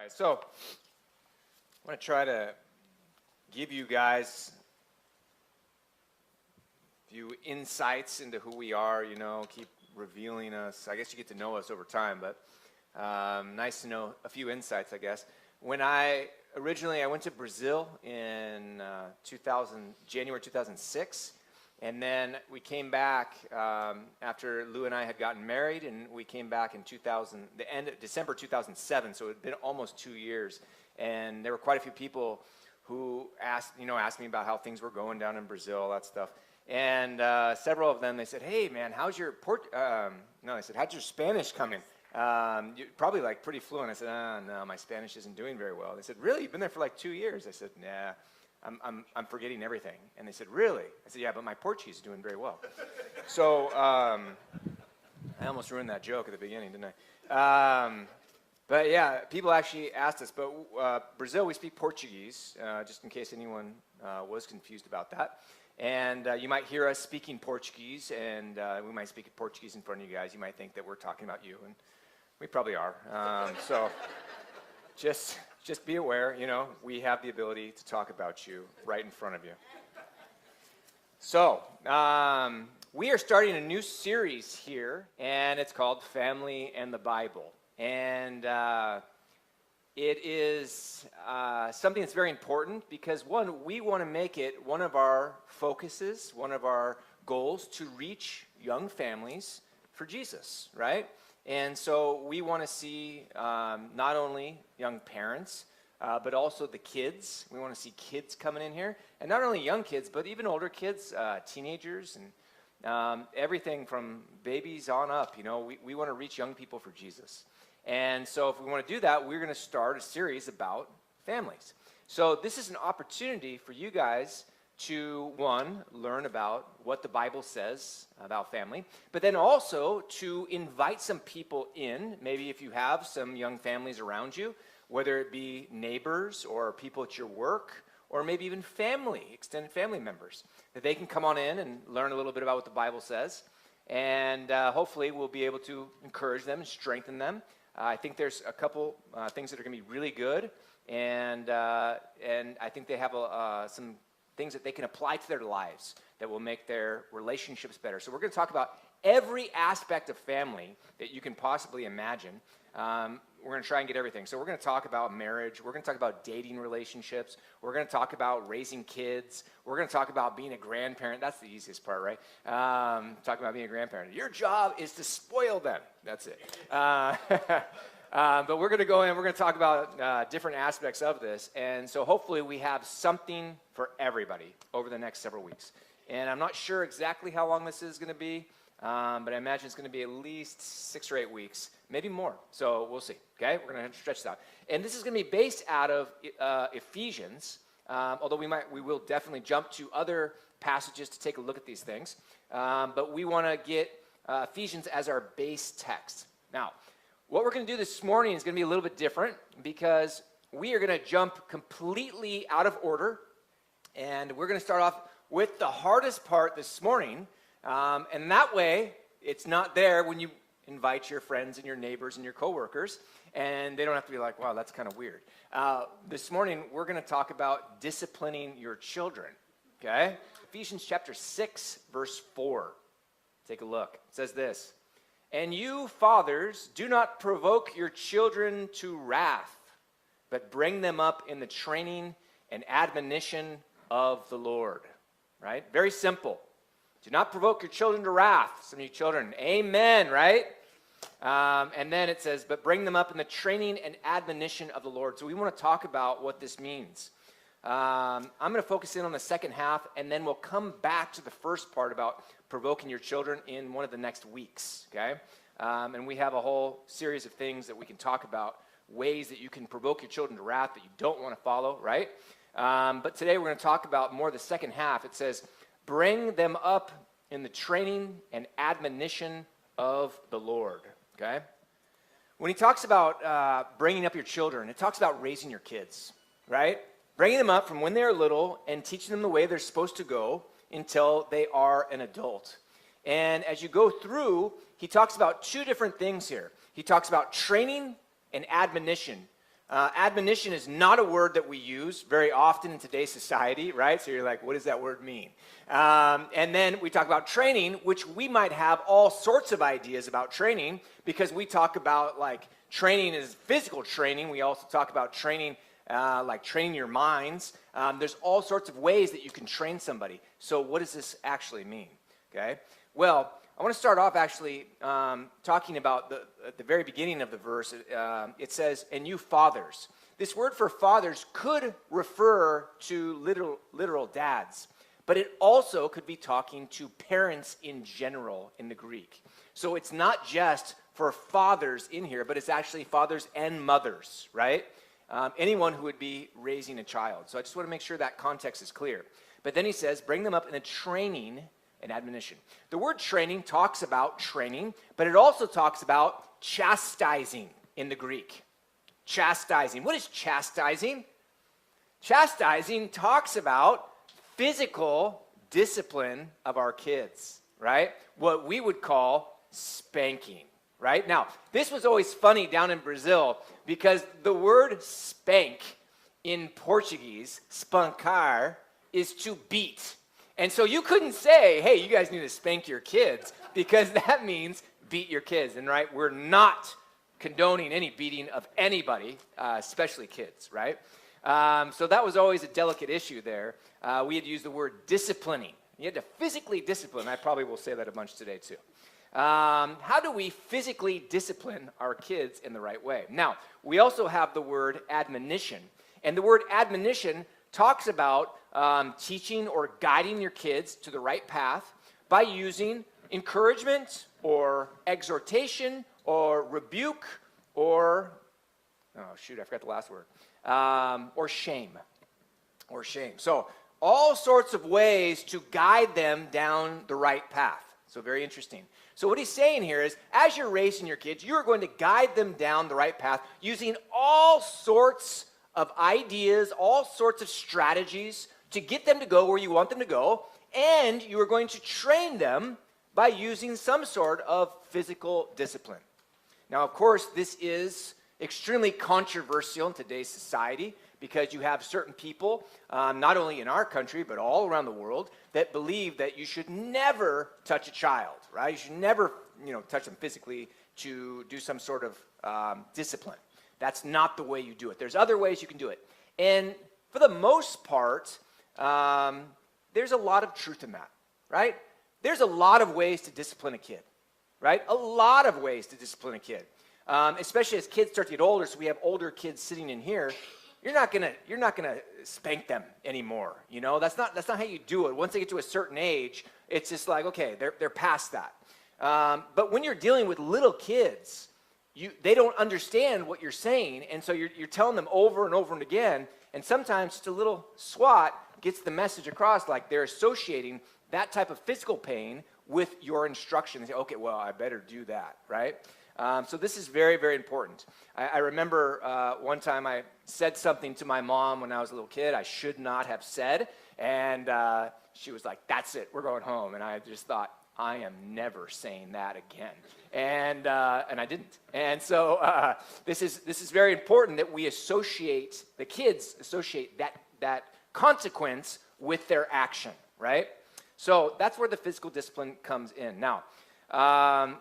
right, so I want to try to give you guys a few insights into who we are, keep revealing us. I guess you get to know us over time, but nice to know a few insights, I guess. When I went to Brazil in January 2006, and then we came back after Lou and I had gotten married, and we came back in the end of December 2007, so it had been almost 2 years. And there were quite a few people who asked me about how things were going down in Brazil, all that stuff. And several of them, they said, "Hey, man, how's your they said, how's your Spanish coming? You're probably like pretty fluent." I said, "No, my Spanish isn't doing very well." They said, "Really? You've been there for like 2 years?" I said, "Nah, I'm forgetting everything." And they said, "Really?" I said, "Yeah, but my Portuguese is doing very well." So I almost ruined that joke at the beginning, didn't I? But yeah, people actually asked us, but Brazil, we speak Portuguese, just in case anyone was confused about that. And you might hear us speaking Portuguese, and we might speak Portuguese in front of you guys. You might think that we're talking about you, and we probably are. So just be aware, we have the ability to talk about you right in front of you. So we are starting a new series here, and it's called Family and the Bible. And it is something that's very important because, one, we want to make it one of our focuses, one of our goals to reach young families for Jesus, right? And so we want to see not only young parents, but also the kids. We want to see kids coming in here. And not only young kids, but even older kids, teenagers, and everything from babies on up. We want to reach young people for Jesus. And so if we want to do that, we're going to start a series about families. So this is an opportunity for you guys to, one, learn about what the Bible says about family, but then also to invite some people in, maybe if you have some young families around you, whether it be neighbors or people at your work, or maybe even family, extended family members, that they can come on in and learn a little bit about what the Bible says, and hopefully we'll be able to encourage them and strengthen them. I think there's a couple things that are going to be really good, and I think they have some things that they can apply to their lives that will make their relationships better. So we're going to talk about every aspect of family that you can possibly imagine. We're going to try and get everything. So we're going to talk about marriage. We're going to talk about dating relationships. We're going to talk about raising kids. We're going to talk about being a grandparent. That's the easiest part, right? Talking about being a grandparent. Your job is to spoil them. That's it. But we're going to go in. We're going to talk about different aspects of this. And so hopefully we have something for everybody over the next several weeks. And I'm not sure exactly how long this is going to be. But I imagine it's going to be at least 6 or 8 weeks, maybe more. So we'll see, okay? We're going to stretch it out. And this is going to be based out of Ephesians, although we will definitely jump to other passages to take a look at these things. But we want to get Ephesians as our base text. Now, what we're going to do this morning is going to be a little bit different because we are going to jump completely out of order. And we're going to start off with the hardest part this morning. And that way, it's not there when you invite your friends and your neighbors and your coworkers, and they don't have to be like, "Wow, that's kind of weird." This morning, we're going to talk about disciplining your children, okay? Ephesians chapter 6, verse 4. Take a look. It says this, "And you, fathers, do not provoke your children to wrath, but bring them up in the training and admonition of the Lord." Right? Very simple. Do not provoke your children to wrath. Some of you children, amen, right? And then it says, but bring them up in the training and admonition of the Lord. So we want to talk about what this means. I'm going to focus in on the second half, and then we'll come back to the first part about provoking your children in one of the next weeks, okay? And we have a whole series of things that we can talk about, ways that you can provoke your children to wrath that you don't want to follow, right? But today we're going to talk about more the second half. It says, bring them up in the training and admonition of the Lord, okay? When he talks about bringing up your children, it talks about raising your kids, right? Bringing them up from when they're little and teaching them the way they're supposed to go until they are an adult. And as you go through, he talks about two different things here. He talks about training and admonition. Admonition is not a word that we use very often in today's society, right? So you're like, what does that word mean? And then we talk about training, which we might have all sorts of ideas about training because we talk about like training is physical training. We also talk about training like training your minds. There's all sorts of ways that you can train somebody. So what does this actually mean? Okay. Well, I want to start off actually talking about at the very beginning of the verse. It says, and you fathers. This word for fathers could refer to literal dads, but it also could be talking to parents in general in the Greek. So it's not just for fathers in here, but it's actually fathers and mothers, right? Anyone who would be raising a child. So I just want to make sure that context is clear. But then he says, bring them up in a training and admonition. The word training talks about training, but it also talks about chastising in the Greek. Chastising. What is chastising? Chastising talks about physical discipline of our kids, right? What we would call spanking, right? Now, this was always funny down in Brazil because the word spank in Portuguese, spancar, is to beat. And so you couldn't say, hey, you guys need to spank your kids because that means beat your kids. And right, we're not condoning any beating of anybody, especially kids, right? So that was always a delicate issue there. We had used the word disciplining. You had to physically discipline. I probably will say that a bunch today too. How do we physically discipline our kids in the right way? Now, we also have the word admonition. And the word admonition talks about teaching or guiding your kids to the right path by using encouragement or exhortation or rebuke or, oh shoot, I forgot the last word, or shame. So all sorts of ways to guide them down the right path. So very interesting. So what he's saying here is, as you're raising your kids, you are going to guide them down the right path using all sorts of ideas, all sorts of strategies to get them to go where you want them to go, and you are going to train them by using some sort of physical discipline. Now, of course, this is extremely controversial in today's society because you have certain people, not only in our country, but all around the world, that believe that you should never touch a child, right? You should never, touch them physically to do some sort of discipline. That's not the way you do it. There's other ways you can do it. And for the most part, there's a lot of truth in that, right? There's a lot of ways to discipline a kid, right? A lot of ways to discipline a kid, especially as kids start to get older. So we have older kids sitting in here. You're not gonna spank them anymore. That's not how you do it. Once they get to a certain age, it's just like, okay, they're past that. But when you're dealing with little kids, they don't understand what you're saying, and so you're telling them over and over and again. And sometimes just a little swat gets the message across, like they're associating that type of physical pain with your instruction. They say, okay, well, I better do that, right? So this is very, very important. I remember one time I said something to my mom when I was a little kid I should not have said, and she was like, that's it, we're going home. And I just thought, I am never saying that again. And I didn't. And so this is very important that we the kids associate that consequence with their action, right? So that's where the physical discipline comes in. Now,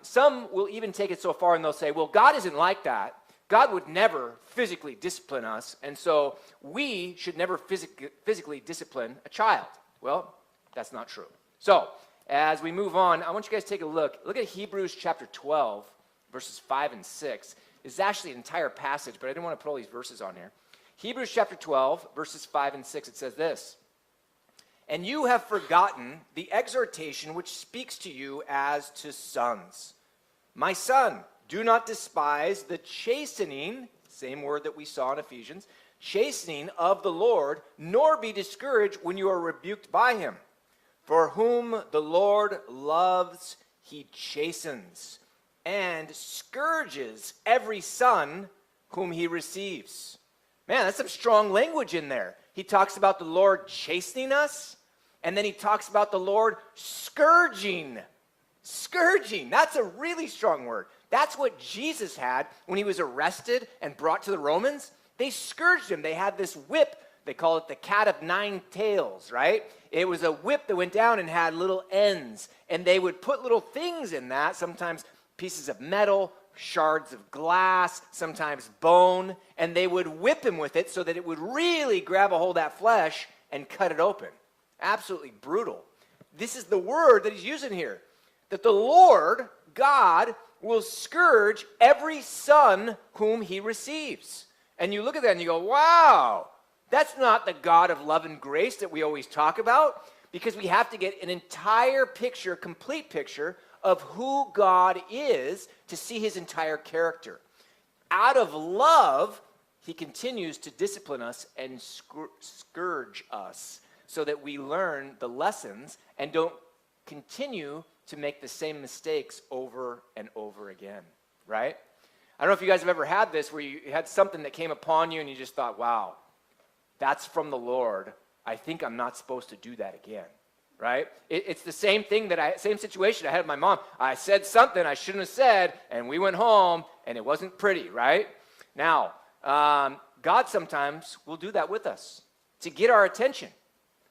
some will even take it so far and they'll say, well, God isn't like that. God would never physically discipline us, and so we should never physically discipline a child. Well, that's not true. So as we move on, I want you guys to take a look. Look at Hebrews chapter 12, verses 5 and 6. It's actually an entire passage, but I didn't want to put all these verses on here. Hebrews chapter 12, verses 5 and 6, it says this: and you have forgotten the exhortation which speaks to you as to sons. My son, do not despise the chastening, same word that we saw in Ephesians, chastening of the Lord, nor be discouraged when you are rebuked by him. For whom the Lord loves, he chastens, and scourges every son whom he receives. Man, that's some strong language in there. He talks about the Lord chastening us, and then he talks about the Lord scourging. Scourging, that's a really strong word. That's what Jesus had when he was arrested and brought to the Romans. They scourged him. They had this whip. They call it the cat of nine tails, right? It was a whip that went down and had little ends. And they would put little things in that, sometimes pieces of metal, shards of glass, sometimes bone. And they would whip him with it so that it would really grab a hold of that flesh and cut it open. Absolutely brutal. This is the word that he's using here. That the Lord, God, will scourge every son whom he receives. And you look at that and you go, wow, that's not the God of love and grace that we always talk about, because we have to get an entire picture, complete picture of who God is to see his entire character. Out of love, he continues to discipline us and scourge us so that we learn the lessons and don't continue to make the same mistakes over and over again, right? I don't know if you guys have ever had this where you had something that came upon you and you just thought, wow, that's from the Lord. I think I'm not supposed to do that again, right? It's the same thing same situation I had with my mom. I said something I shouldn't have said, and we went home, and it wasn't pretty, right? Now, God sometimes will do that with us to get our attention.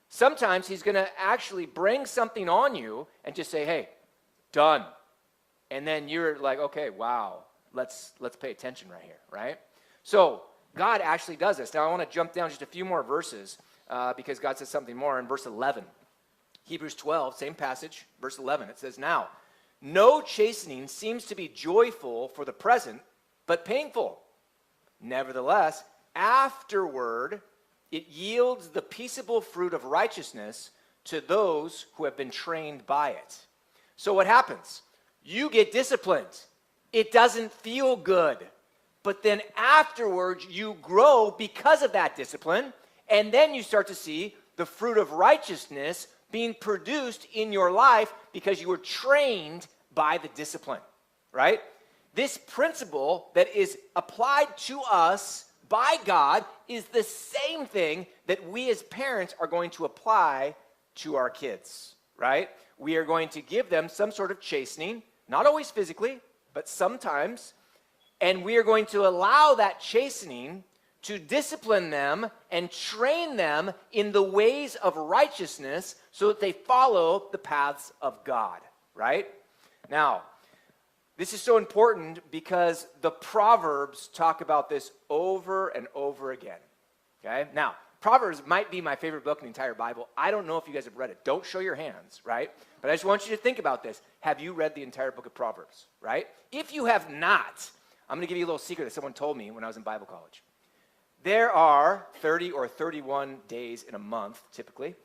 Sometimes he's going to actually bring something on you and just say, hey, done. And then you're like, okay, wow, let's pay attention right here, right? So God actually does this. Now I want to jump down just a few more verses because God says something more in verse 11. Hebrews 12, same passage, verse 11. It says, now, no chastening seems to be joyful for the present, but painful. Nevertheless, afterward, it yields the peaceable fruit of righteousness to those who have been trained by it. So what happens? You get disciplined. It doesn't feel good. But then afterwards, you grow because of that discipline, and then you start to see the fruit of righteousness being produced in your life because you were trained by the discipline, right? This principle that is applied to us by God is the same thing that we as parents are going to apply to our kids, right? We are going to give them some sort of chastening, not always physically, but sometimes, and we are going to allow that chastening to discipline them and train them in the ways of righteousness so that they follow the paths of God, right? Now, this is so important because the Proverbs talk about this over and over again, okay? Now, Proverbs might be my favorite book in the entire Bible. I don't know if you guys have read it. Don't show your hands, right? But I just want you to think about this. Have you read the entire book of Proverbs, right? If you have not, I'm going to give you a little secret that someone told me when I was in Bible college. There are 30 or 31 days in a month, typically.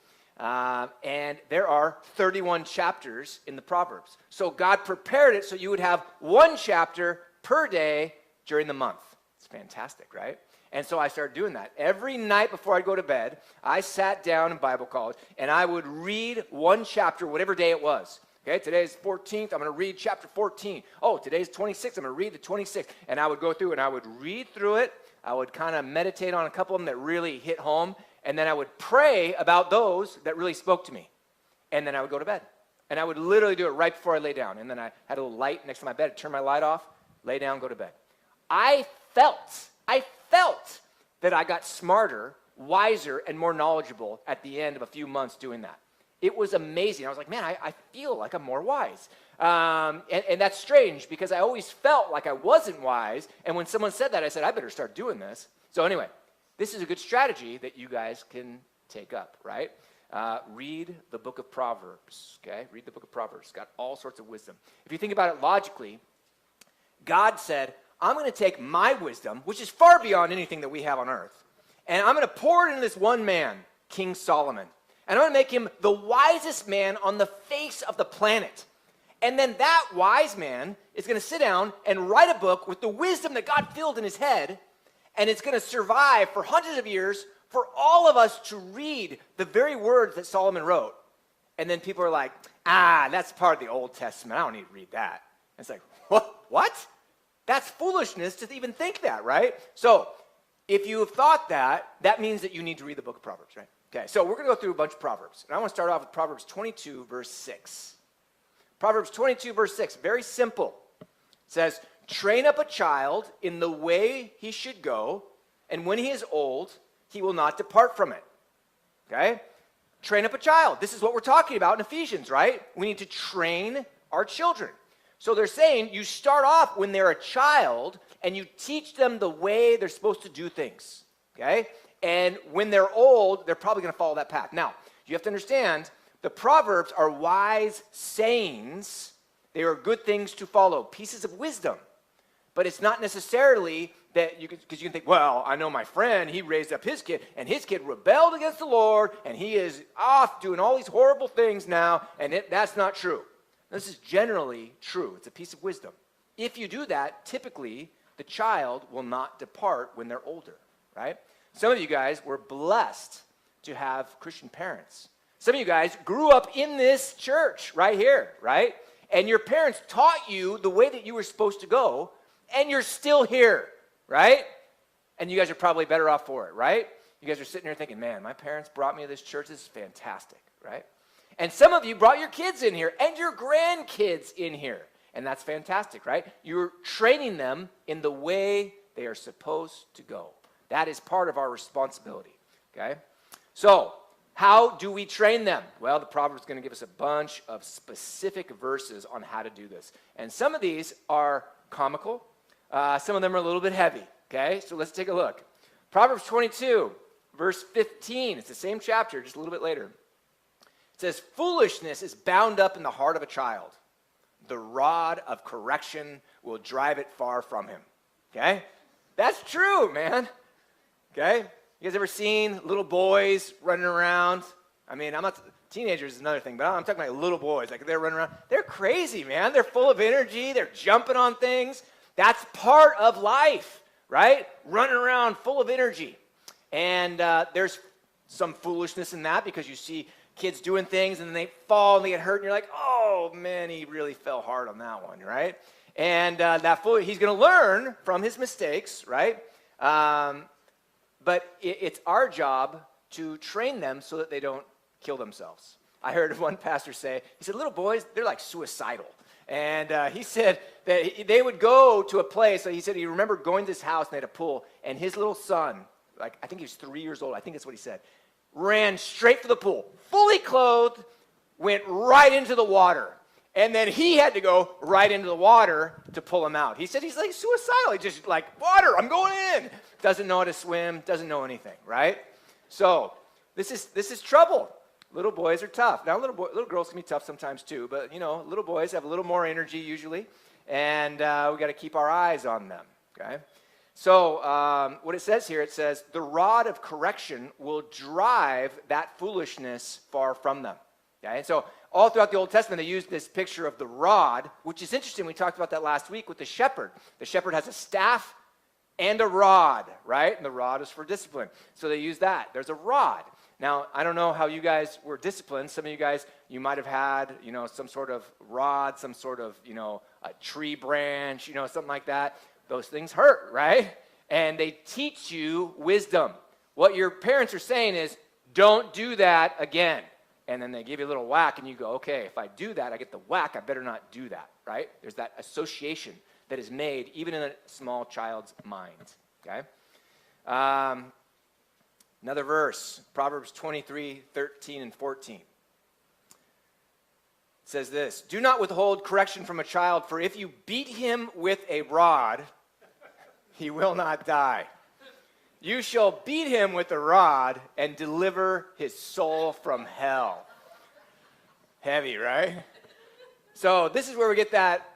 And there are 31 chapters in the Proverbs. So God prepared it so you would have one chapter per day during the month. It's fantastic, right? And so I started doing that. Every night before I'd go to bed, I sat down in Bible college, and I would read one chapter, whatever day it was. Okay, today's 14th, I'm going to read chapter 14. Oh, today's 26th, I'm going to read the 26th. And I would go through and I would read through it. I would kind of meditate on a couple of them that really hit home. And then I would pray about those that really spoke to me. And then I would go to bed. And I would literally do it right before I lay down. And then I had a little light next to my bed. I'd turn my light off, lay down, go to bed. I felt that I got smarter, wiser, and more knowledgeable at the end of a few months doing that. It was amazing. I was like, man, I feel like I'm more wise. And that's strange because I always felt like I wasn't wise. And when someone said that, I said, I better start doing this. So anyway, this is a good strategy that you guys can take up, right? Read the book of Proverbs, okay? Read the book of Proverbs. It's got all sorts of wisdom. If you think about it logically, God said, I'm going to take my wisdom, which is far beyond anything that we have on earth, and I'm going to pour it into this one man, King Solomon. And I'm going to make him the wisest man on the face of the planet. And then that wise man is going to sit down and write a book with the wisdom that God filled in his head, and it's going to survive for hundreds of years for all of us to read the very words that Solomon wrote. And then people are like, that's part of the Old Testament. I don't need to read that. And it's like, what? That's foolishness to even think that, right? So if you have thought that, that means that you need to read the book of Proverbs, right? Okay, so we're going to go through a bunch of Proverbs. And I want to start off with Proverbs 22, verse 6. Proverbs 22, verse 6, very simple. It says, train up a child in the way he should go, and when he is old, he will not depart from it. Okay? Train up a child. This is what we're talking about in Ephesians, right? We need to train our children. So they're saying you start off when they're a child and you teach them the way they're supposed to do things. Okay? And when they're old, they're probably going to follow that path. Now, you have to understand, the Proverbs are wise sayings. They are good things to follow, pieces of wisdom. But it's not necessarily that because you can think, well, I know my friend, he raised up his kid, and his kid rebelled against the Lord, and he is off doing all these horrible things now, and that's not true. This is generally true. It's a piece of wisdom. If you do that, typically, the child will not depart when they're older, right? Some of you guys were blessed to have Christian parents. Some of you guys grew up in this church right here, right? And your parents taught you the way that you were supposed to go, and you're still here, right? And you guys are probably better off for it, right? You guys are sitting here thinking, man, my parents brought me to this church. This is fantastic, right? And some of you brought your kids in here and your grandkids in here. And that's fantastic, right? You're training them in the way they are supposed to go. That is part of our responsibility, okay? So, how do we train them? Well, the Proverbs is going to give us a bunch of specific verses on how to do this. And some of these are comical. Some of them are a little bit heavy, okay? So let's take a look. Proverbs 22, verse 15. It's the same chapter, just a little bit later. It says, foolishness is bound up in the heart of a child. The rod of correction will drive it far from him. Okay? That's true, man. Okay? You guys ever seen little boys running around? I mean, teenagers is another thing, but I'm talking about little boys. Like, they're running around. They're crazy, man. They're full of energy. They're jumping on things. That's part of life, right? Running around full of energy. And there's some foolishness in that because you see kids doing things and then they fall and they get hurt and you're like, oh man, he really fell hard on that one, right? And he's going to learn from his mistakes, right? But it's our job to train them so that they don't kill themselves. I heard one pastor say, he said, little boys, they're like suicidal. And he said that they would go to a place, so he said he remembered going to this house and they had a pool, and his little son, like I think he was 3 years old, I think that's what he said, ran straight for the pool, fully clothed, went right into the water. And then he had to go right into the water to pull him out. He said he's like suicidal. He just like, water, I'm going in. Doesn't know how to swim, doesn't know anything, right? So this is trouble. Little boys are tough. Now, little girls can be tough sometimes too, but, little boys have a little more energy usually, and we got to keep our eyes on them, okay? So what it says here, it says, the rod of correction will drive that foolishness far from them. Okay? And so all throughout the Old Testament, they use this picture of the rod, which is interesting. We talked about that last week with the shepherd. The shepherd has a staff and a rod, right? And the rod is for discipline. So they use that. There's a rod. Now, I don't know how you guys were disciplined. Some of you guys, you might have had, some sort of rod, some sort of, a tree branch, something like that. Those things hurt, right? And they teach you wisdom. What your parents are saying is, don't do that again. And then they give you a little whack, and you go, okay, if I do that, I get the whack, I better not do that, right? There's that association that is made even in a small child's mind, okay? Another verse, Proverbs 23, 13, and 14. It says this, do not withhold correction from a child, for if you beat him with a rod, he will not die. You shall beat him with a rod and deliver his soul from hell. Heavy, right? So this is where we get that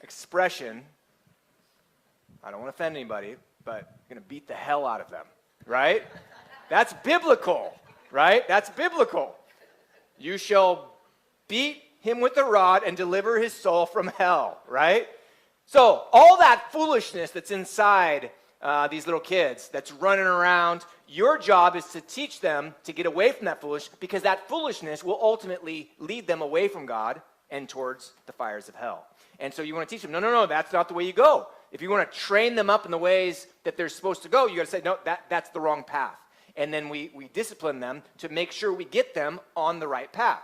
expression. I don't want to offend anybody, but I'm going to beat the hell out of them, right? That's biblical, right? That's biblical. You shall beat him with a rod and deliver his soul from hell, right? So all that foolishness that's inside these little kids that's running around, your job is to teach them to get away from that foolishness, because that foolishness will ultimately lead them away from God and towards the fires of hell. And so you want to teach them, no, that's not the way you go. If you want to train them up in the ways that they're supposed to go, you got to say, no, that's the wrong path. And then we discipline them to make sure we get them on the right path.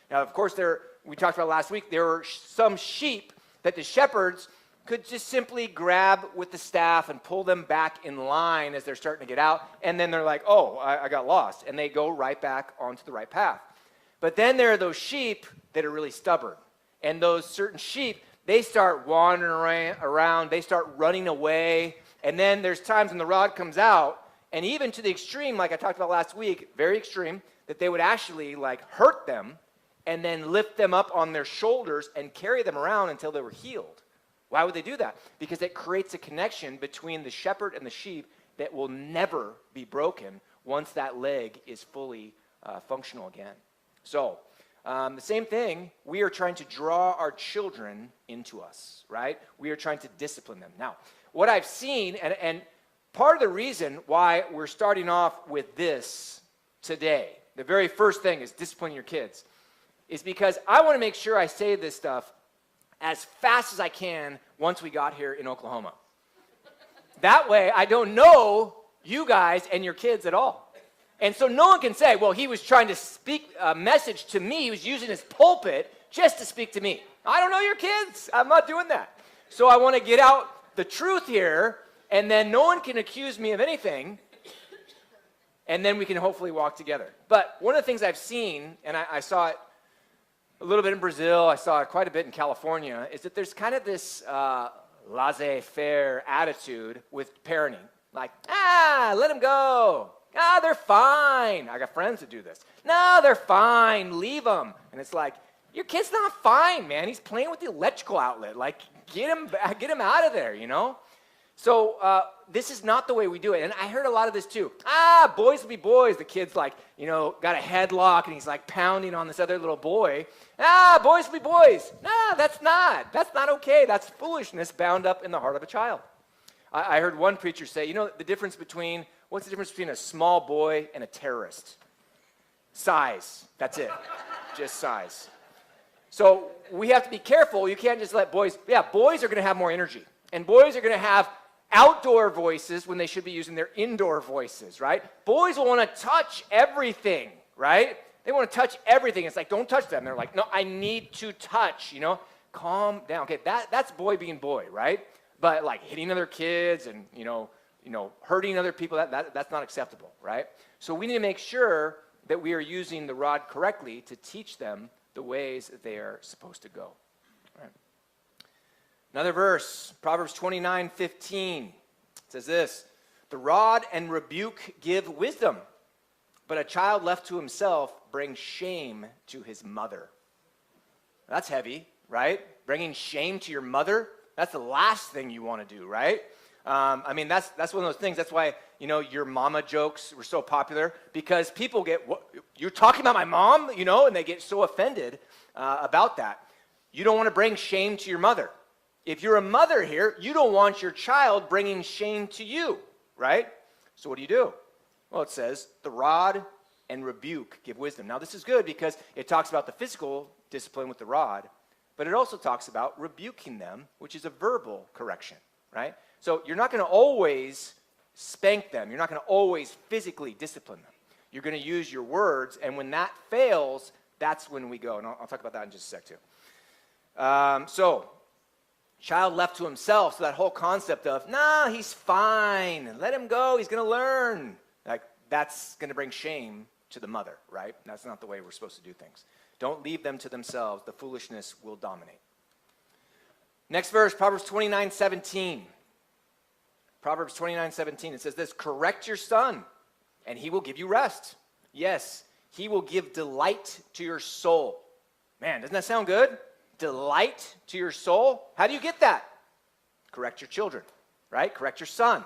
Now, of course, we talked about last week, there were some sheep that the shepherds could just simply grab with the staff and pull them back in line as they're starting to get out, and then they're like, oh, I got lost, and they go right back onto the right path. But then there are those sheep that are really stubborn, and those certain sheep, they start wandering around, they start running away, and then there's times when the rod comes out, and even to the extreme, like I talked about last week, very extreme, that they would actually like hurt them and then lift them up on their shoulders and carry them around until they were healed. Why would they do that? Because it creates a connection between the shepherd and the sheep that will never be broken once that leg is fully functional again. So, the same thing, we are trying to draw our children into us, right? We are trying to discipline them. Now, what I've seen, and part of the reason why we're starting off with this today, the very first thing is discipline your kids, is because I want to make sure I say this stuff as fast as I can once we got here in Oklahoma. That way, I don't know you guys and your kids at all. And so no one can say, well, he was trying to speak a message to me. He was using his pulpit just to speak to me. I don't know your kids. I'm not doing that. So I want to get out the truth here, and then no one can accuse me of anything, and then we can hopefully walk together. But one of the things I've seen, and I saw it a little bit in Brazil, I saw it quite a bit in California, is that there's kind of this laissez-faire attitude with parenting. Like, let them go. They're fine. I got friends that do this. No, they're fine. Leave them. And it's like, your kid's not fine, man. He's playing with the electrical outlet. Like, get him out of there, you know? So this is not the way we do it. And I heard a lot of this too. Boys will be boys. The kid's like, got a headlock and he's like pounding on this other little boy. Boys will be boys. No, that's not okay. That's foolishness bound up in the heart of a child. I heard one preacher say, what's the difference between a small boy and a terrorist? Size. That's it. Just size. So we have to be careful. You can't just let boys are going to have more energy. And boys are going to have outdoor voices when they should be using their indoor voices, right? Boys will want to touch everything, right? They want to touch everything. It's like, don't touch them. They're like, no, I need to touch, calm down. Okay, that's boy being boy, right? But like hitting other kids and, hurting other people, that's not acceptable, right? So we need to make sure that we are using the rod correctly to teach them the ways that they are supposed to go. All right. Another verse, Proverbs 29:15, says this, the rod and rebuke give wisdom, but a child left to himself brings shame to his mother. That's heavy, right? Bringing shame to your mother, that's the last thing you want to do, right? That's one of those things. That's why, your mama jokes were so popular, because people get, what, you're talking about my mom, and they get so offended about that. You don't want to bring shame to your mother. If you're a mother here, you don't want your child bringing shame to you, right? So what do? Well, it says, the rod and rebuke give wisdom. Now, this is good because it talks about the physical discipline with the rod, but it also talks about rebuking them, which is a verbal correction, right? So you're not going to always spank them. You're not going to always physically discipline them. You're going to use your words, and when that fails, that's when we go. And I'll talk about that in just a sec, too. Child left to himself, so that whole concept of, he's fine, let him go, he's going to learn. Like, that's going to bring shame to the mother, right? That's not the way we're supposed to do things. Don't leave them to themselves. The foolishness will dominate. Next verse, Proverbs 29:17. Proverbs 29:17, it says this, correct your son, and he will give you rest. Yes, he will give delight to your soul. Man, doesn't that sound good? Delight to your soul. How do you get that? Correct your children, right? Correct your son.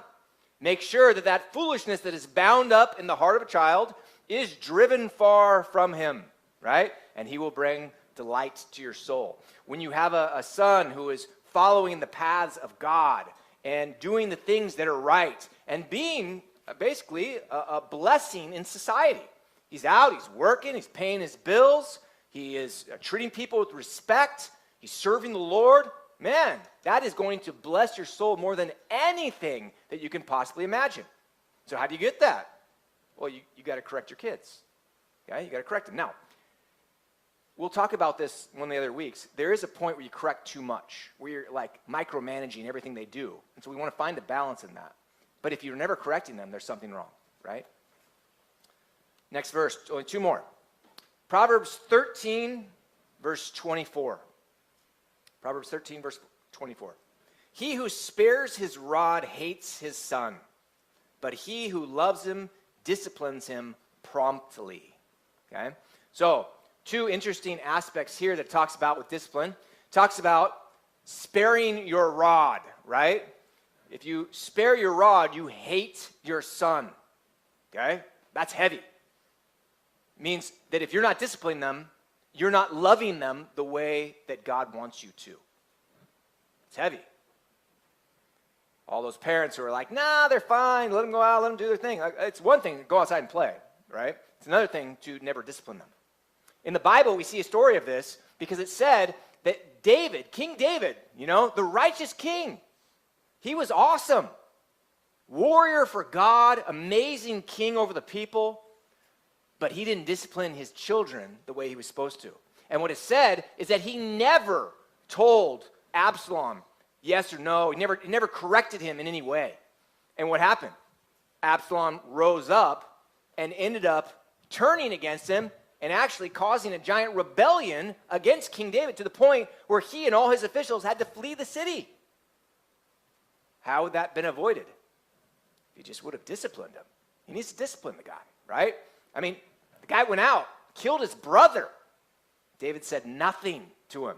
Make sure that foolishness that is bound up in the heart of a child is driven far from him, right? And he will bring delight to your soul. When you have a son who is following the paths of God and doing the things that are right and being basically a blessing in society. He's out, he's working, he's paying his bills, he is treating people with respect, he's serving the Lord. Man, that is going to bless your soul more than anything that you can possibly imagine. So how do you get that? Well, you got to correct your kids. Okay? You got to correct them. Now, we'll talk about this one of the other weeks. There is a point where you correct too much, where you're like micromanaging everything they do. And so we want to find the balance in that. But if you're never correcting them, there's something wrong, right? Next verse, only two more. Proverbs 13, verse 24. Proverbs 13, verse 24. He who spares his rod hates his son, but he who loves him disciplines him promptly. Okay? So, two interesting aspects here that it talks about with discipline. It talks about sparing your rod, right? If you spare your rod, you hate your son. Okay? That's heavy. It means that if you're not disciplining them, you're not loving them the way that God wants you to. It's heavy. All those parents who are like, nah, they're fine, let them go out, let them do their thing. It's one thing to go outside and play, right? It's another thing to never discipline them. In the Bible, we see a story of this because it said that David, King David, the righteous king, he was awesome. Warrior for God, amazing king over the people, but he didn't discipline his children the way he was supposed to. And what it said is that he never told Absalom yes or no. He never corrected him in any way. And what happened? Absalom rose up and ended up turning against him and actually causing a giant rebellion against King David to the point where he and all his officials had to flee the city. How would that have been avoided? If he just would have disciplined him. He needs to discipline the guy, right? I mean, the guy went out, killed his brother. David said nothing to him.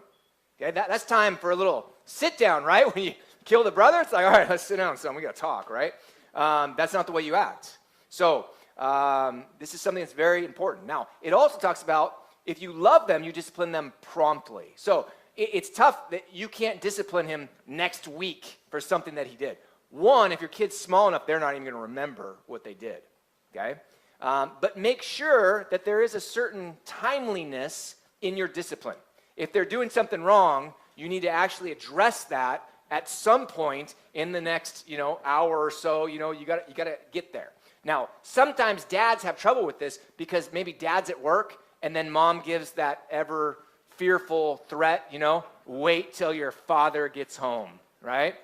Okay, that's time for a little sit down, right? When you kill the brother, it's like, all right, let's sit down, son. We got to talk, right? That's not the way you act. So this is something that's very important. Now, it also talks about if you love them, you discipline them promptly. So it's tough that you can't discipline him next week for something that he did. One, if your kid's small enough, they're not even going to remember what they did, okay? But make sure that there is a certain timeliness in your discipline. If they're doing something wrong, you need to actually address that at some point in the next, hour or so. You got to get there. Now, sometimes dads have trouble with this because maybe dad's at work and then mom gives that ever fearful threat, wait till your father gets home, right?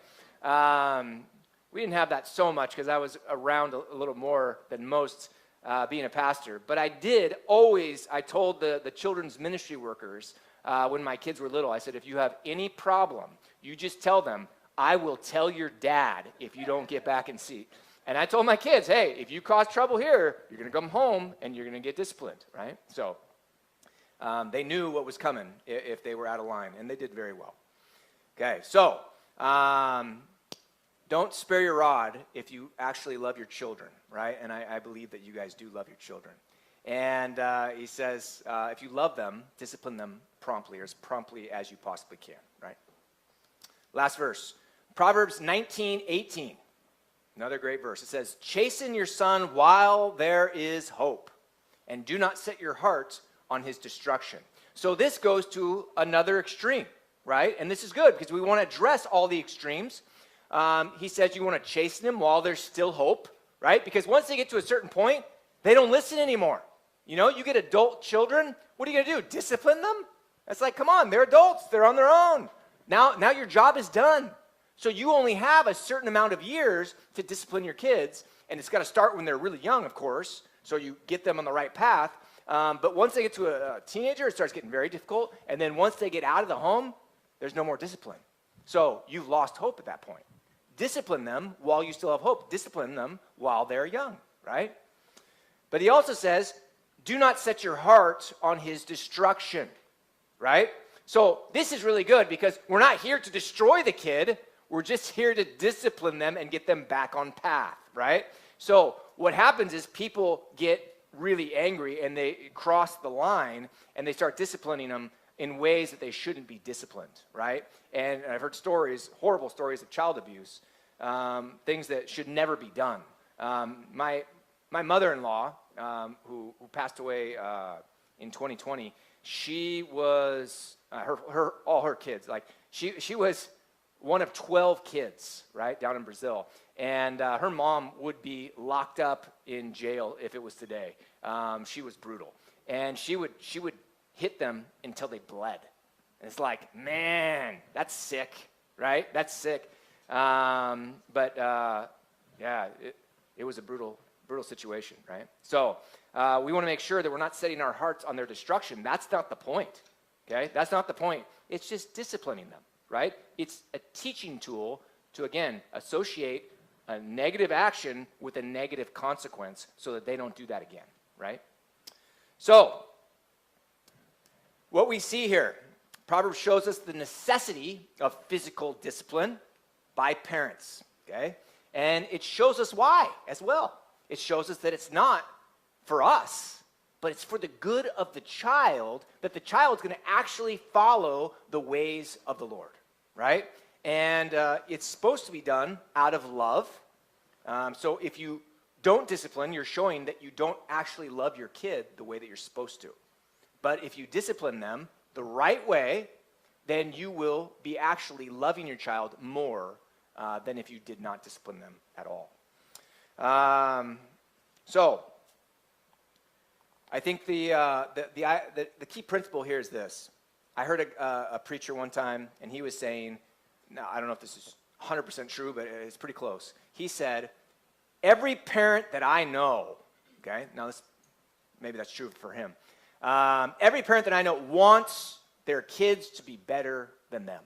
We didn't have that so much because I was around a little more than most being a pastor. But I told the children's ministry workers when my kids were little, I said, if you have any problem, you just tell them, I will tell your dad if you don't get back in seat. And I told my kids, hey, if you cause trouble here, you're going to come home and you're going to get disciplined, right? So they knew what was coming if they were out of line, and they did very well. Okay, so don't spare your rod if you actually love your children, right? And I believe that you guys do love your children. And he says, if you love them, discipline them promptly, or as promptly as you possibly can, right? Last verse, Proverbs 19:18. Another great verse. It says, chasten your son while there is hope, and do not set your heart on his destruction. So this goes to another extreme, right? And this is good because we want to address all the extremes. He says you want to chasten him while there's still hope, right? Because once they get to a certain point, they don't listen anymore. You get adult children, what are you going to do? Discipline them? That's like, come on, they're adults. They're on their own. Now your job is done. So you only have a certain amount of years to discipline your kids, and it's got to start when they're really young, of course, so you get them on the right path. But once they get to a teenager, it starts getting very difficult, and then once they get out of the home, there's no more discipline. So you've lost hope at that point. Discipline them while you still have hope. Discipline them while they're young, right? But he also says, do not set your heart on his destruction, right? So this is really good because we're not here to destroy the kid. We're just here to discipline them and get them back on path, right? So what happens is people get really angry and they cross the line and they start disciplining them in ways that they shouldn't be disciplined, right? And I've heard stories, horrible stories of child abuse, things that should never be done. My mother-in-law, who passed away in 2020, she was all her kids. Like she was one of 12 kids, right, down in Brazil. And her mom would be locked up in jail if it was today. She was brutal. And she would hit them until they bled. And it's like, man, that's sick, right? That's sick. It was a brutal situation, right? So we want to make sure that we're not setting our hearts on their destruction. That's not the point, okay? That's not the point. It's just disciplining them, right? It's a teaching tool to, again, associate a negative action with a negative consequence so that they don't do that again, right? So what we see here, Proverbs shows us the necessity of physical discipline by parents, okay? And it shows us why as well. It shows us that it's not for us, but it's for the good of the child, that the child's going to actually follow the ways of the Lord, right? And it's supposed to be done out of love. So if you don't discipline, you're showing that you don't actually love your kid the way that you're supposed to. But if you discipline them the right way, then you will be actually loving your child more than if you did not discipline them at all. So I think the key principle here is this. I heard a preacher one time, and he was saying, now I don't know if this is 100% true, but it's pretty close. He said, every parent that I know, okay, now maybe that's true for him. Every parent that I know wants their kids to be better than them,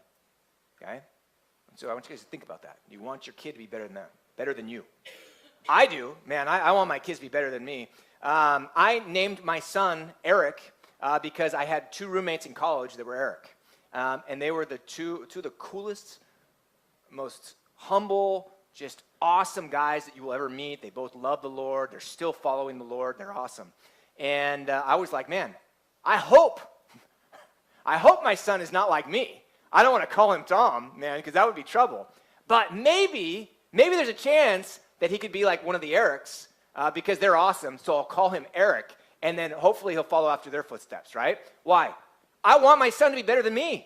okay? So I want you guys to think about that. You want your kid to be better than them, better than you. I do. Man, I want my kids to be better than me. I named my son Eric because I had two roommates in college that were Eric. And they were two of the coolest, most humble, just awesome guys that you will ever meet. They both love the Lord. They're still following the Lord. They're awesome. And I was like, man, I hope my son is not like me. I don't want to call him Tom, man, because that would be trouble. But maybe there's a chance that he could be like one of the Erics because they're awesome. So I'll call him Eric, and then hopefully he'll follow after their footsteps, right? Why? I want my son to be better than me.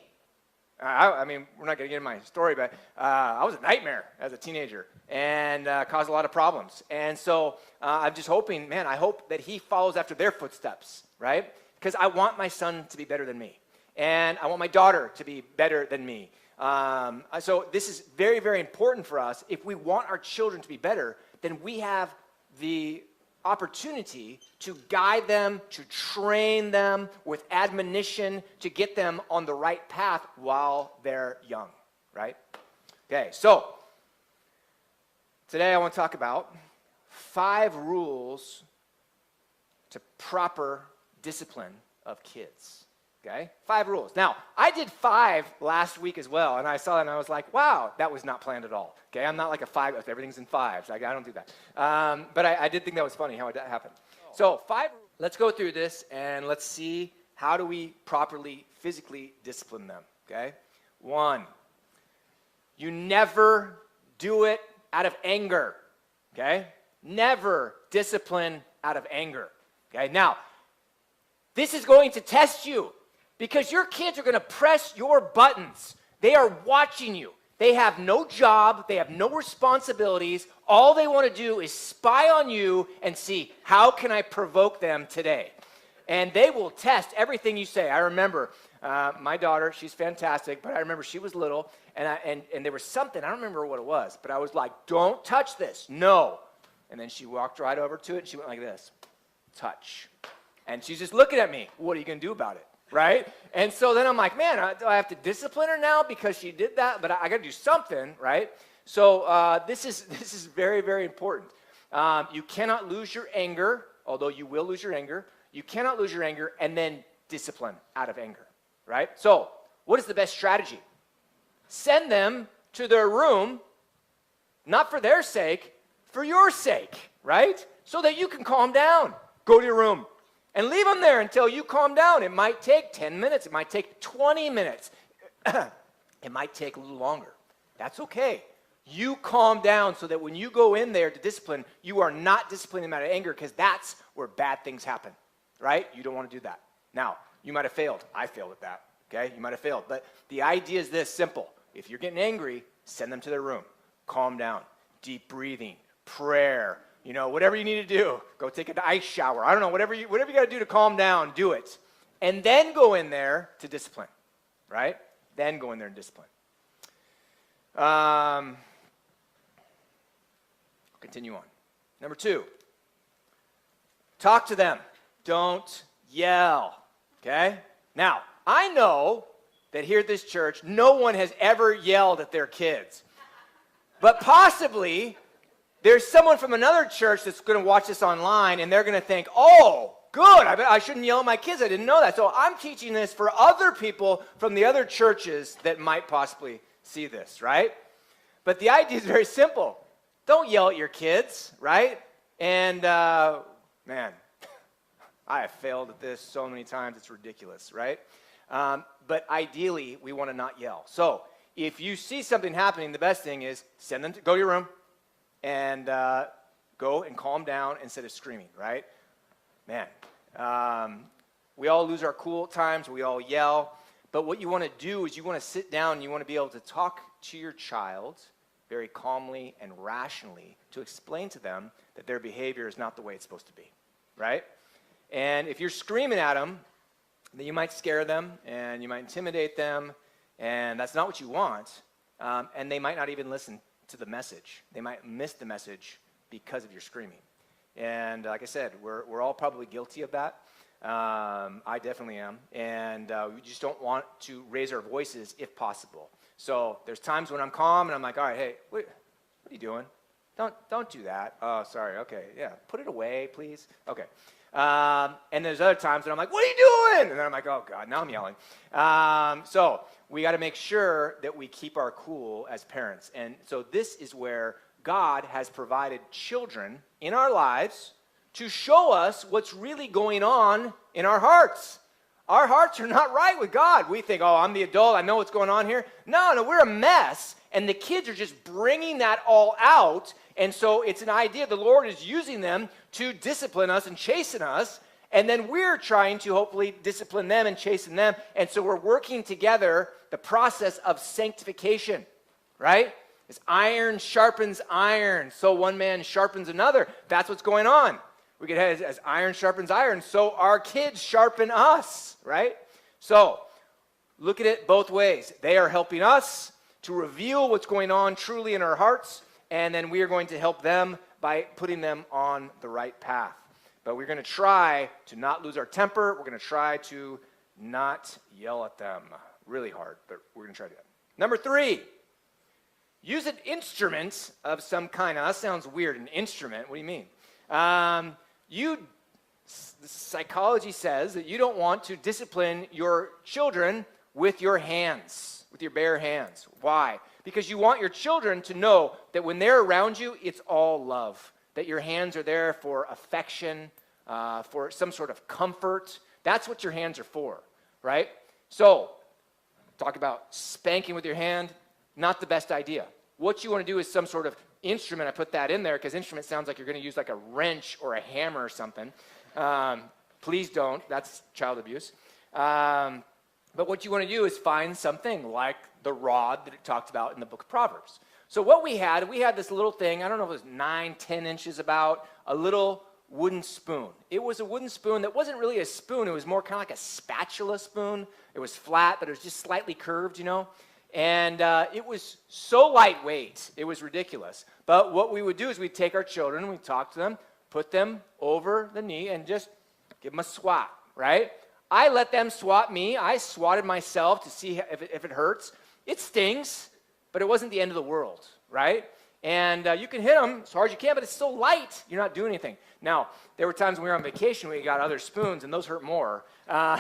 I mean, we're not going to get into my story, but I was a nightmare as a teenager and caused a lot of problems. And so I'm just hoping, man, I hope that he follows after their footsteps, right? Because I want my son to be better than me. And I want my daughter to be better than me. So this is very, very important for us. If we want our children to be better, then we have the opportunity to guide them, to train them with admonition, to get them on the right path while they're young, right? Okay, so today I want to talk about 5 rules to proper discipline of kids. Okay, 5 rules. Now, I did 5 last week as well, and I saw that and I was like, wow, that was not planned at all. Okay, I'm not like a 5, everything's in 5s. I don't do that. But I did think that was funny how that happened. So 5, let's go through this and let's see how do we properly physically discipline them. Okay, 1, you never do it out of anger. Okay, never discipline out of anger. Okay, now, this is going to test you. Because your kids are going to press your buttons. They are watching you. They have no job. They have no responsibilities. All they want to do is spy on you and see, how can I provoke them today? And they will test everything you say. I remember my daughter, she's fantastic, but I remember she was little, and there was something, I don't remember what it was, but I was like, don't touch this. No. And then she walked right over to it, and she went like this. Touch. And she's just looking at me. What are you going to do about it? Right? And so then I'm like, man, do I have to discipline her now because she did that? But I got to do something, right? So this is very, very important. You cannot lose your anger, although you will lose your anger. You cannot lose your anger and then discipline out of anger, right? So what is the best strategy? Send them to their room, not for their sake, for your sake, right? So that you can calm down. Go to your room. And leave them there until you calm down. It might take 10 minutes. It might take 20 minutes. It might take a little longer. That's okay. You calm down so that when you go in there to discipline, you are not disciplining them out of anger because that's where bad things happen, right? You don't want to do that. Now, you might have failed. I failed at that, okay? You might have failed. But the idea is this, simple. If you're getting angry, send them to their room. Calm down. Deep breathing. Prayer. You know, whatever you need to do, go take an ice shower. I don't know, whatever you got to do to calm down, do it. and then go in there to discipline, right? Then go in there and discipline. Continue on. Number 2, talk to them. Don't yell, okay? Now, I know that here at this church, no one has ever yelled at their kids. But possibly, there's someone from another church that's going to watch this online, and they're going to think, oh, good, I shouldn't yell at my kids. I didn't know that. So I'm teaching this for other people from the other churches that might possibly see this, right? But the idea is very simple. Don't yell at your kids, right? And, man, I have failed at this so many times, it's ridiculous, right? But ideally, we want to not yell. So if you see something happening, the best thing is send them to go to your room and go and calm down instead of screaming, right? Man, we all lose our cool at times. We all yell. But what you want to do is you want to sit down and you want to be able to talk to your child very calmly and rationally to explain to them that their behavior is not the way it's supposed to be, right? And if you're screaming at them, then you might scare them and you might intimidate them, and that's not what you want. And they might not even listen to the message. They might miss the message because of your screaming. And like I said, we're all probably guilty of that. I definitely am. And we just don't want to raise our voices if possible. So there's times when I'm calm and I'm like, all right, hey, what are you doing? Don't do that. Oh, sorry. Okay, yeah. Put it away, please. Okay. And there's other times when I'm like, what are you doing? And then I'm like, oh, God, now I'm yelling. So we got to make sure that we keep our cool as parents. And so this is where God has provided children in our lives to show us what's really going on in our hearts. Our hearts are not right with God. We think, oh, I'm the adult. I know what's going on here. No, we're a mess. And the kids are just bringing that all out. And so it's an idea the Lord is using them to discipline us and chasten us. And then we're trying to hopefully discipline them and chasten them. And so we're working together the process of sanctification, right? As iron sharpens iron, so one man sharpens another. That's what's going on. We get as iron sharpens iron, so our kids sharpen us, right? So look at it both ways. They are helping us to reveal what's going on truly in our hearts, and then we are going to help them by putting them on the right path. But we're going to try to not lose our temper. We're going to try to not yell at them. Really hard, but we're going to try to do that. Number 3, use an instrument of some kind. Now, that sounds weird, an instrument. What do you mean? Psychology says that you don't want to discipline your children with your hands, with your bare hands. Why? Because you want your children to know that when they're around you, it's all love, that your hands are there for affection, for some sort of comfort. That's what your hands are for, right? So, talk about spanking with your hand, not the best idea. What you want to do is some sort of instrument. I put that in there because instrument sounds like you're going to use like a wrench or a hammer or something. Please don't. That's child abuse. But what you want to do is find something like the rod that it talked about in the book of Proverbs. So what we had this little thing, I don't know if it was 9, 10 inches about, a little wooden spoon. It was a wooden spoon that wasn't really a spoon. It was more kind of like a spatula spoon. It was flat, but it was just slightly curved, And it was so lightweight, it was ridiculous. But what we would do is we'd take our children, we'd talk to them, put them over the knee, and just give them a swat, right? I let them swat me. I swatted myself to see if it hurts. It stings, but it wasn't the end of the world, right? And you can hit them as hard as you can, but it's so light, you're not doing anything. Now, there were times when we were on vacation, we got other spoons, and those hurt more.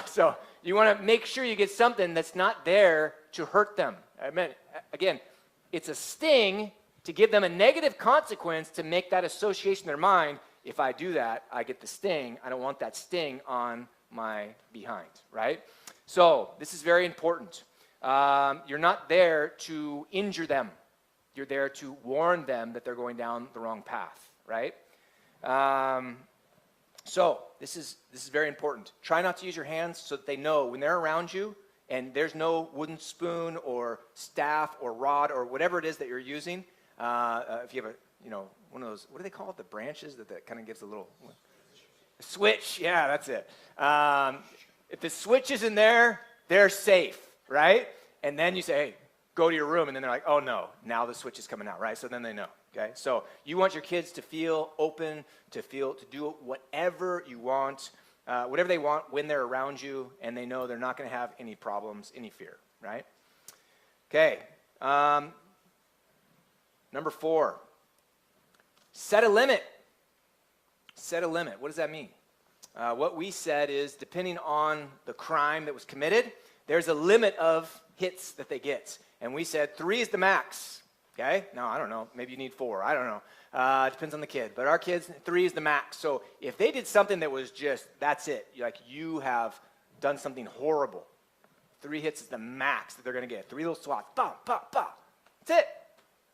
So you want to make sure you get something that's not there to hurt them. I mean, again, it's a sting to give them a negative consequence to make that association in their mind. If I do that, I get the sting. I don't want that sting on my behind, right? So this is very important. You're not there to injure them. You're there to warn them that they're going down the wrong path, right? So this is very important. Try not to use your hands so that they know when they're around you and there's no wooden spoon or staff or rod or whatever it is that you're using. If you have one of those, what do they call it? The branches that kind of gives a little switch. Yeah, that's it. If the switch isn't there, they're safe, right? And then you say, hey, go to your room, and then they're like, oh no, now the switch is coming out, right? So then they know, okay? So you want your kids to feel open, to do whatever you want, whatever they want when they're around you, and they know they're not going to have any problems, any fear, right? Okay. Number 4, set a limit. Set a limit. What does that mean? What we said is, depending on the crime that was committed, there's a limit of hits that they get. And we said 3 is the max, okay? No, I don't know. Maybe you need 4. I don't know. It depends on the kid. But our kids, 3 is the max. So if they did something that was just, that's it, like you have done something horrible, 3 hits is the max that they're going to get. 3 little swats, bah, bah, bah. That's it.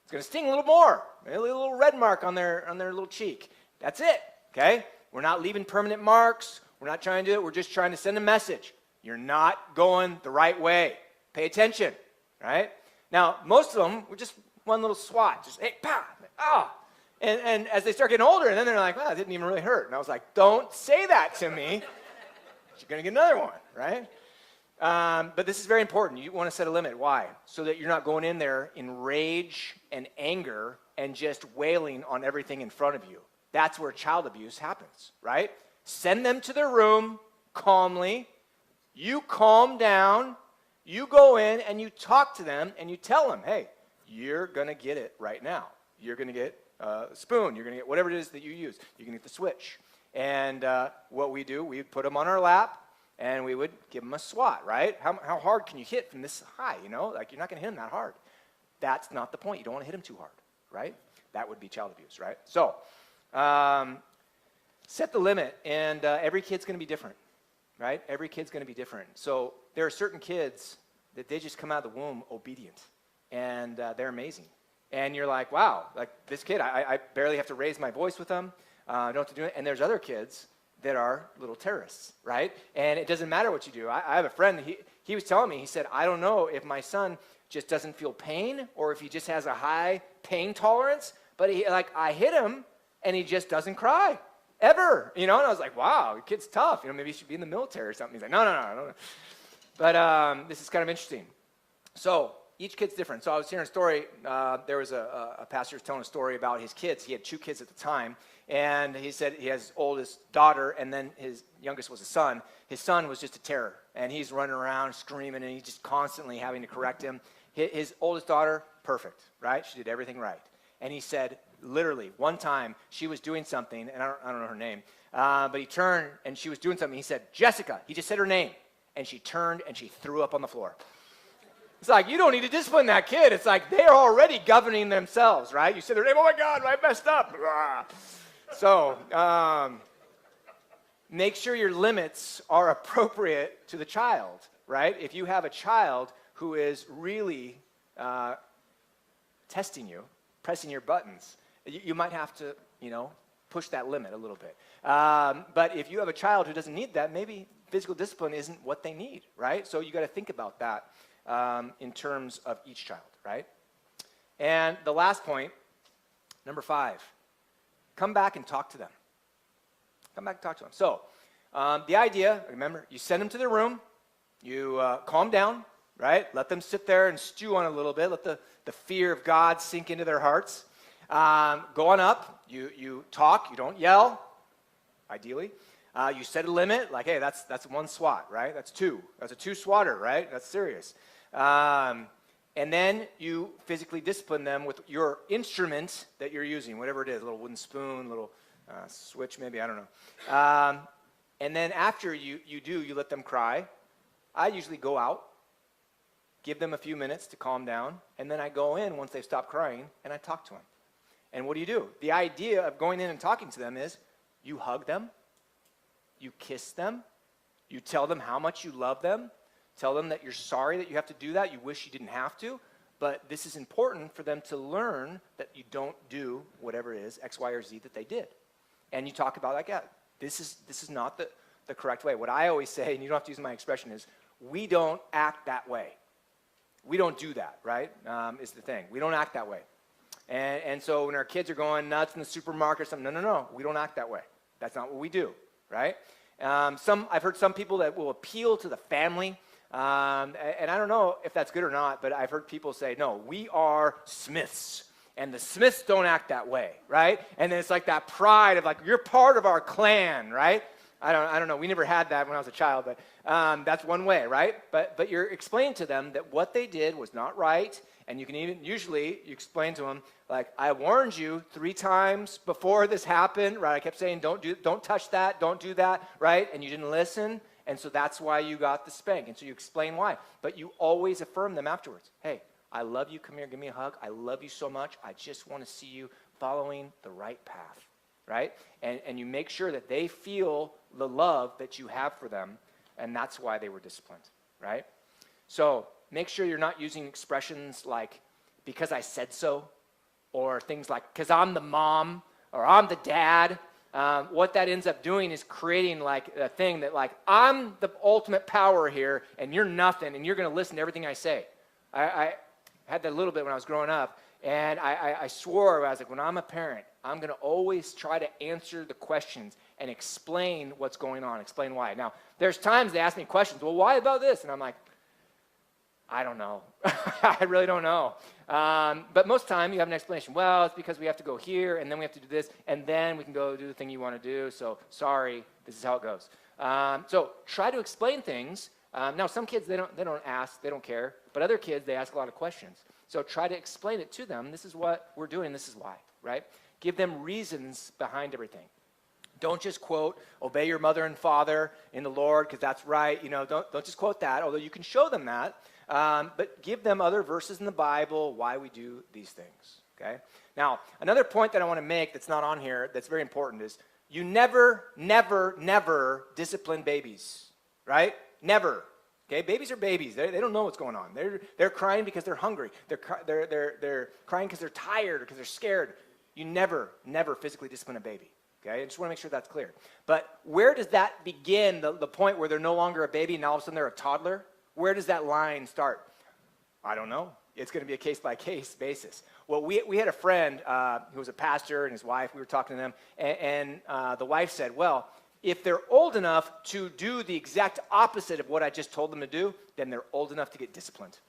It's going to sting a little more. A little red mark on their little cheek. That's it, okay? We're not leaving permanent marks. We're not trying to do it. We're just trying to send a message. You're not going the right way. Pay attention, right? Now, most of them were just one little swat. Just, hey, pow, ah. And as they start getting older, and then they're like, well, it didn't even really hurt. And I was like, don't say that to me. You're going to get another one, right? But this is very important. You want to set a limit. Why? So that you're not going in there in rage and anger and just wailing on everything in front of you. That's where child abuse happens, right? Send them to their room calmly. You calm down. You go in and you talk to them and you tell them, hey, you're going to get it right now. You're going to get a spoon. You're going to get whatever it is that you use. You're going to get the switch. And what we do, we put them on our lap and we would give them a swat, right? How hard can you hit from this high, you know? Like, you're not going to hit them that hard. That's not the point. You don't want to hit them too hard, right? That would be child abuse, right? So, set the limit, and every kid's going to be different, right? Every kid's going to be different. So there are certain kids that they just come out of the womb obedient, and they're amazing. And you're like, wow, like this kid, I barely have to raise my voice with them. I don't have to do it. And there's other kids that are little terrorists, right? And it doesn't matter what you do. I have a friend, he was telling me, he said, I don't know if my son just doesn't feel pain or if he just has a high pain tolerance, but I hit him, and he just doesn't cry, ever, you know? And I was like, wow, your kid's tough. You know, maybe he should be in the military or something. He's like, no. But this is kind of interesting. So each kid's different. So I was hearing a story. There was a pastor who was telling a story about his kids. He had 2 kids at the time, and he said he has his oldest daughter, and then his youngest was a son. His son was just a terror, and he's running around screaming, and he's just constantly having to correct him. His oldest daughter, perfect, right? She did everything right. And he said, literally, one time she was doing something, and I don't know her name, but he turned and she was doing something. He said, Jessica. He just said her name, and she turned and she threw up on the floor. It's like, you don't need to discipline that kid. It's like they're already governing themselves, right? You said their name, oh my God, I messed up. So make sure your limits are appropriate to the child, right? If you have a child who is really testing you, pressing your buttons, you might have to, push that limit a little bit. But if you have a child who doesn't need that, maybe physical discipline isn't what they need, right? So you got to think about that in terms of each child, right? And the last point, number 5, come back and talk to them. Come back and talk to them. So the idea, remember, you send them to their room, you calm down, right? Let them sit there and stew on it a little bit. Let the fear of God sink into their hearts. Go on up. You talk. You don't yell, ideally. You set a limit, like, hey, that's 1 swat, right? That's 2. That's a 2 swatter, right? That's serious. And then you physically discipline them with your instrument that you're using, whatever it is, a little wooden spoon, little switch maybe, I don't know. And then after you let them cry. I usually go out, give them a few minutes to calm down, and then I go in once they've stopped crying, and I talk to them. And what do? The idea of going in and talking to them is you hug them, you kiss them, you tell them how much you love them, tell them that you're sorry that you have to do that, you wish you didn't have to, but this is important for them to learn that you don't do whatever it is, X, Y, or Z that they did. And you talk about, like, yeah, this is not the correct way. What I always say, and you don't have to use my expression, is we don't act that way. We don't do that, right, is the thing. We don't act that way. And so when our kids are going nuts in the supermarket or something, no, we don't act that way. That's not what we do, right? I've heard some people that will appeal to the family, and I don't know if that's good or not, but I've heard people say, no, we are Smiths, and the Smiths don't act that way, right? And then it's like that pride of like, you're part of our clan, right? I don't know. We never had that when I was a child, but that's one way, right? But you're explaining to them that what they did was not right, and you can even, usually, you explain to them, like, I warned you 3 times before this happened, right? I kept saying, don't touch that, don't do that, right? And you didn't listen, and so that's why you got the spank. And so you explain why. But you always affirm them afterwards. Hey, I love you. Come here, give me a hug. I love you so much. I just want to see you following the right path, right? And you make sure that they feel the love that you have for them, and that's why they were disciplined, right? So make sure you're not using expressions like, because I said so, or things like, because I'm the mom, or I'm the dad. What that ends up doing is creating like a thing that like, I'm the ultimate power here, and you're nothing, and you're going to listen to everything I say. I had that a little bit when I was growing up, and I swore, I was like, when I'm a parent, I'm going to always try to answer the questions and explain what's going on, explain why. Now, there's times they ask me questions, well, why about this? And I'm like, I don't know. I really don't know. But most of the time, you have an explanation. Well, it's because we have to go here, and then we have to do this, and then we can go do the thing you want to do. So, sorry, this is how it goes. So, try to explain things. Now, some kids, they don't ask, they don't care. But other kids, they ask a lot of questions. So, try to explain it to them. This is what we're doing. This is why, right? Give them reasons behind everything. Don't just quote, obey your mother and father in the Lord, because that's right. You know, don't just quote that, although you can show them that. But give them other verses in the Bible why we do these things, okay? Now, another point that I want to make that's not on here that's very important is you never, never, never discipline babies, right? Never, okay? Babies are babies. They don't know what's going on. They're crying because they're hungry. They're crying because they're tired or because they're scared. You never, never physically discipline a baby. Okay, I just want to make sure that's clear. But where does that begin, the point where they're no longer a baby and now all of a sudden they're a toddler? Where does that line start? I don't know. It's going to be a case-by-case basis. Well, we had a friend who was a pastor and his wife. We were talking to them, and the wife said, well, if they're old enough to do the exact opposite of what I just told them to do, then they're old enough to get disciplined,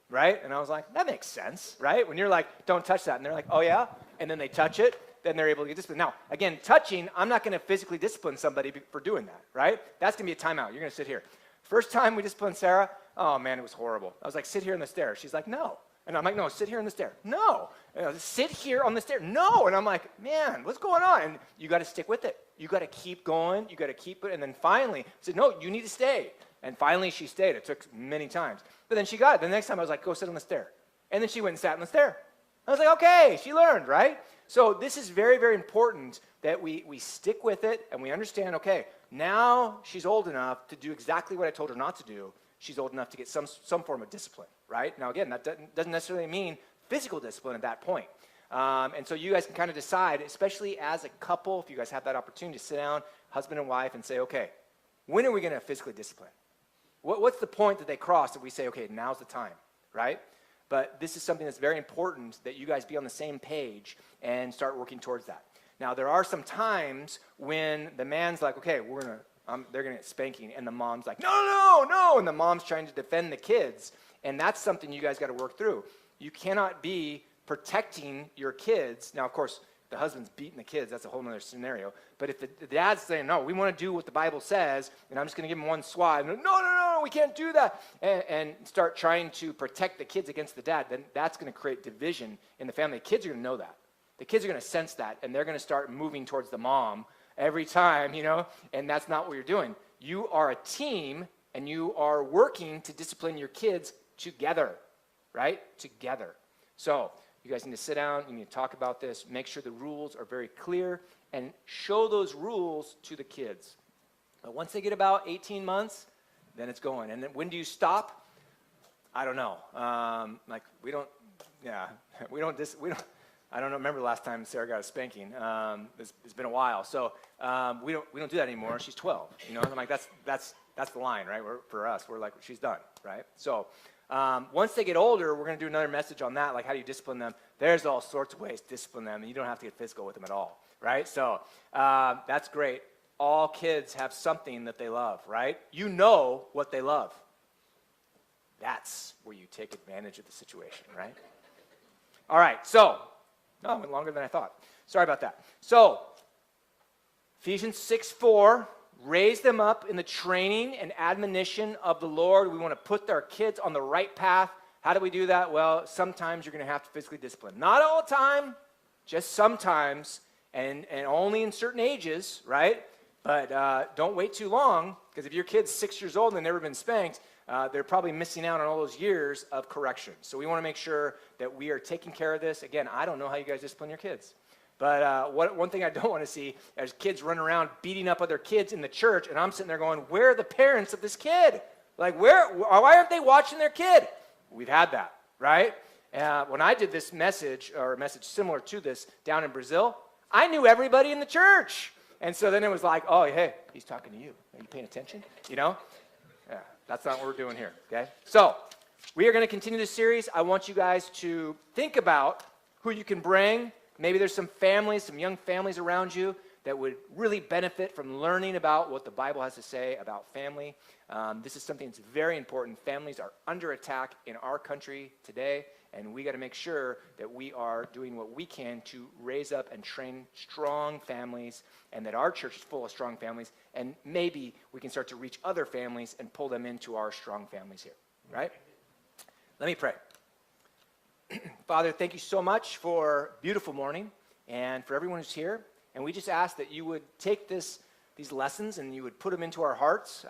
right? And I was like, that makes sense, right? When you're like, don't touch that, and they're like, oh, yeah? And then they touch it. Then they're able to get disciplined. Now, again, touching, I'm not going to physically discipline somebody for doing that, right? That's going to be a timeout. You're going to sit here. First time we disciplined Sarah, oh, man, it was horrible. I was like, sit here on the stair. She's like, no. And I'm like, no, sit here on the stair. No. Sit here on the stair. No. And I'm like, man, what's going on? And you got to stick with it. You got to keep going. You got to keep it. And then finally, I said, no, you need to stay. And finally, she stayed. It took many times. But then she got it. The next time, I was like, go sit on the stair. And then she went and sat on the stair. I was like, okay, she learned, right? So this is very, very important that we stick with it and we understand, okay, now she's old enough to do exactly what I told her not to do. She's old enough to get some form of discipline, right? Now, again, that doesn't necessarily mean physical discipline at that point. And so you guys can kind of decide, especially as a couple, if you guys have that opportunity to sit down, husband and wife, and say, okay, when are we going to physically discipline? What's the point that they cross that we say, okay, now's the time, right? But this is something that's very important that you guys be on the same page and start working towards that. Now, there are some times when the man's like, okay, they're going to get spanking, and the mom's like, no, and the mom's trying to defend the kids, and that's something you guys got to work through. You cannot be protecting your kids. Now, of course, the husband's beating the kids. That's a whole other scenario. But if the dad's saying, no, we want to do what the Bible says, and I'm just going to give him one swat, and no, we can't do that, and start trying to protect the kids against the dad, then that's going to create division in the family. The kids are going to know that. The kids are going to sense that, and they're going to start moving towards the mom every time, and that's not what you're doing. You are a team, and you are working to discipline your kids together, right? Together. So you guys need to sit down, you need to talk about this, make sure the rules are very clear, and show those rules to the kids. But once they get about 18 months, then it's going. And then when do you stop? I don't know. I don't remember the last time Sarah got a spanking. It's been a while. So we don't do that anymore. She's 12. I'm like, that's the line, right? For us, we're like, she's done, right? So once they get older, we're going to do another message on that, like how do you discipline them. There's all sorts of ways to discipline them, and you don't have to get physical with them at all, right? So that's great. all kids have something that they love, right? You know what they love. That's where you take advantage of the situation, right? All right, so, no, it went longer than I thought. Sorry about that. So, Ephesians 6:4, raise them up in the training and admonition of the Lord. We want to put our kids on the right path. How do we do that? Well, sometimes you're going to have to physically discipline. Not all the time, just sometimes, and only in certain ages, right? But don't wait too long, because if your kid's 6 years old and they've never been spanked, they're probably missing out on all those years of correction. So we want to make sure that we are taking care of this. Again, I don't know how you guys discipline your kids. But one thing I don't want to see is kids running around beating up other kids in the church, and I'm sitting there going, where are the parents of this kid? Like, why aren't they watching their kid? We've had that, right? When I did this message, or a message similar to this, down in Brazil, I knew everybody in the church. And so then it was like, oh, hey, he's talking to you. Are you paying attention? You know? Yeah, that's not what we're doing here, okay? So we are going to continue this series. I want you guys to think about who you can bring. Maybe there's some families, some young families around you that would really benefit from learning about what the Bible has to say about family. This is something that's very important. Families are under attack in our country today, and we got to make sure that we are doing what we can to raise up and train strong families, and that our church is full of strong families, and maybe we can start to reach other families and pull them into our strong families here, right? Let me pray. Father, thank you so much for a beautiful morning and for everyone who's here. And we just ask that you would take these lessons and you would put them into our hearts,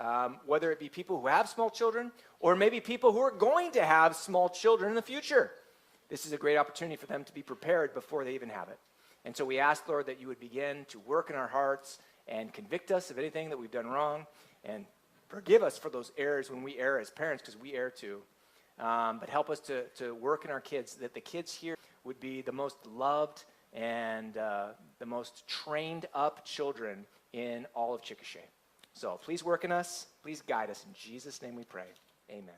whether it be people who have small children or maybe people who are going to have small children in the future. This is a great opportunity for them to be prepared before they even have it. And so we ask, Lord, that you would begin to work in our hearts and convict us of anything that we've done wrong, and forgive us for those errors when we err as parents, because we err too. But help us to work in our kids, that the kids here would be the most loved and the most trained up children in all of Chickasha. So please work in us. Please guide us. In Jesus' name we pray. Amen.